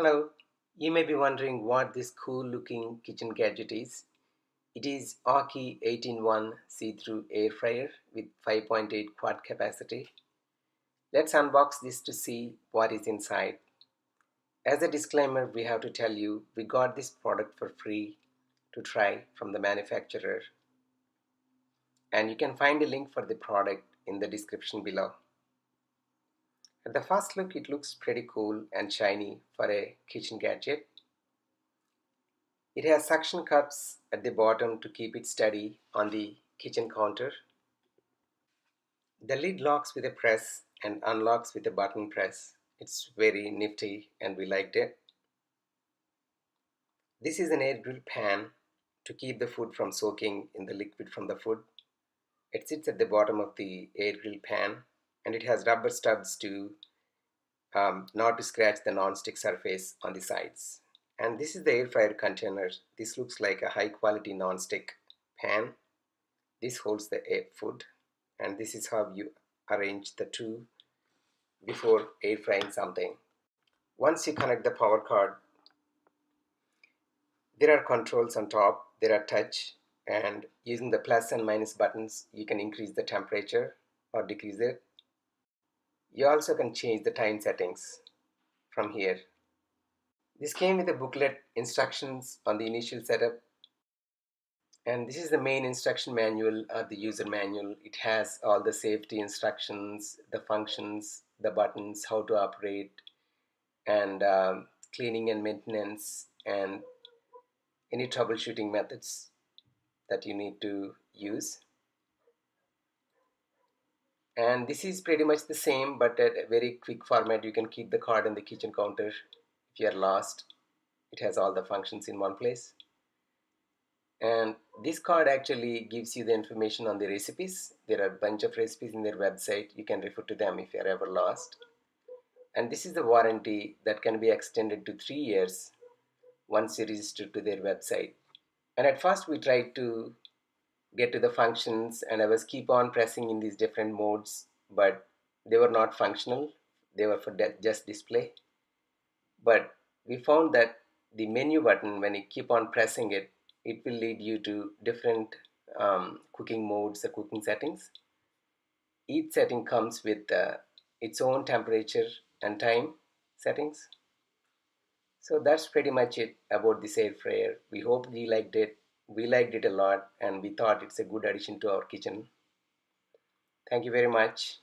Hello, you may be wondering what this cool looking kitchen gadget is. It is Aukey 18-in-1 see-through air fryer with 5.8 quart capacity. Let's unbox this to see what is inside. As a disclaimer, we have to tell you we got this product for free to try from the manufacturer, and you can find a link for the product in the description below. At the first look, it looks pretty cool and shiny for a kitchen gadget. It has suction cups at the bottom to keep it steady on the kitchen counter. The lid locks with a press and unlocks with a button press. It's very nifty and we liked it. This is an air grill pan to keep the food from soaking in the liquid from the food. It sits at the bottom of the air grill pan and it has rubber stubs to not to scratch the non-stick surface on the sides. And this is the air fryer container. This looks like a high quality non-stick pan. This holds the food, and this is how you arrange the two before air frying something. Once you connect the power cord, there are controls on top. There are touch, and using the plus and minus buttons you can increase the temperature or decrease it. You also can change the time settings from here. This came with a booklet instructions on the initial setup, and this is the main instruction manual or the user manual. It has all the safety instructions, the functions, the buttons, how to operate, and cleaning and maintenance, and any troubleshooting methods that you need to use. And this is pretty much the same, but at a very quick format. You can keep the card on the kitchen counter if you are lost. It has all the functions in one place. And this card actually gives you the information on the recipes. There are a bunch of recipes in their website. You can refer to them if you're ever lost. And this is the warranty that can be extended to 3 years once you register to their website. And at first we tried to get to the functions, and I was keep on pressing in these different modes, but they were not functional. They were for just display. But we found that the menu button, when you keep on pressing it, it will lead you to different cooking modes, the cooking settings. Each setting comes with its own temperature and time settings. So that's pretty much it about this air fryer. We hope you liked it. We liked it a lot, and we thought it's a good addition to our kitchen. Thank you very much.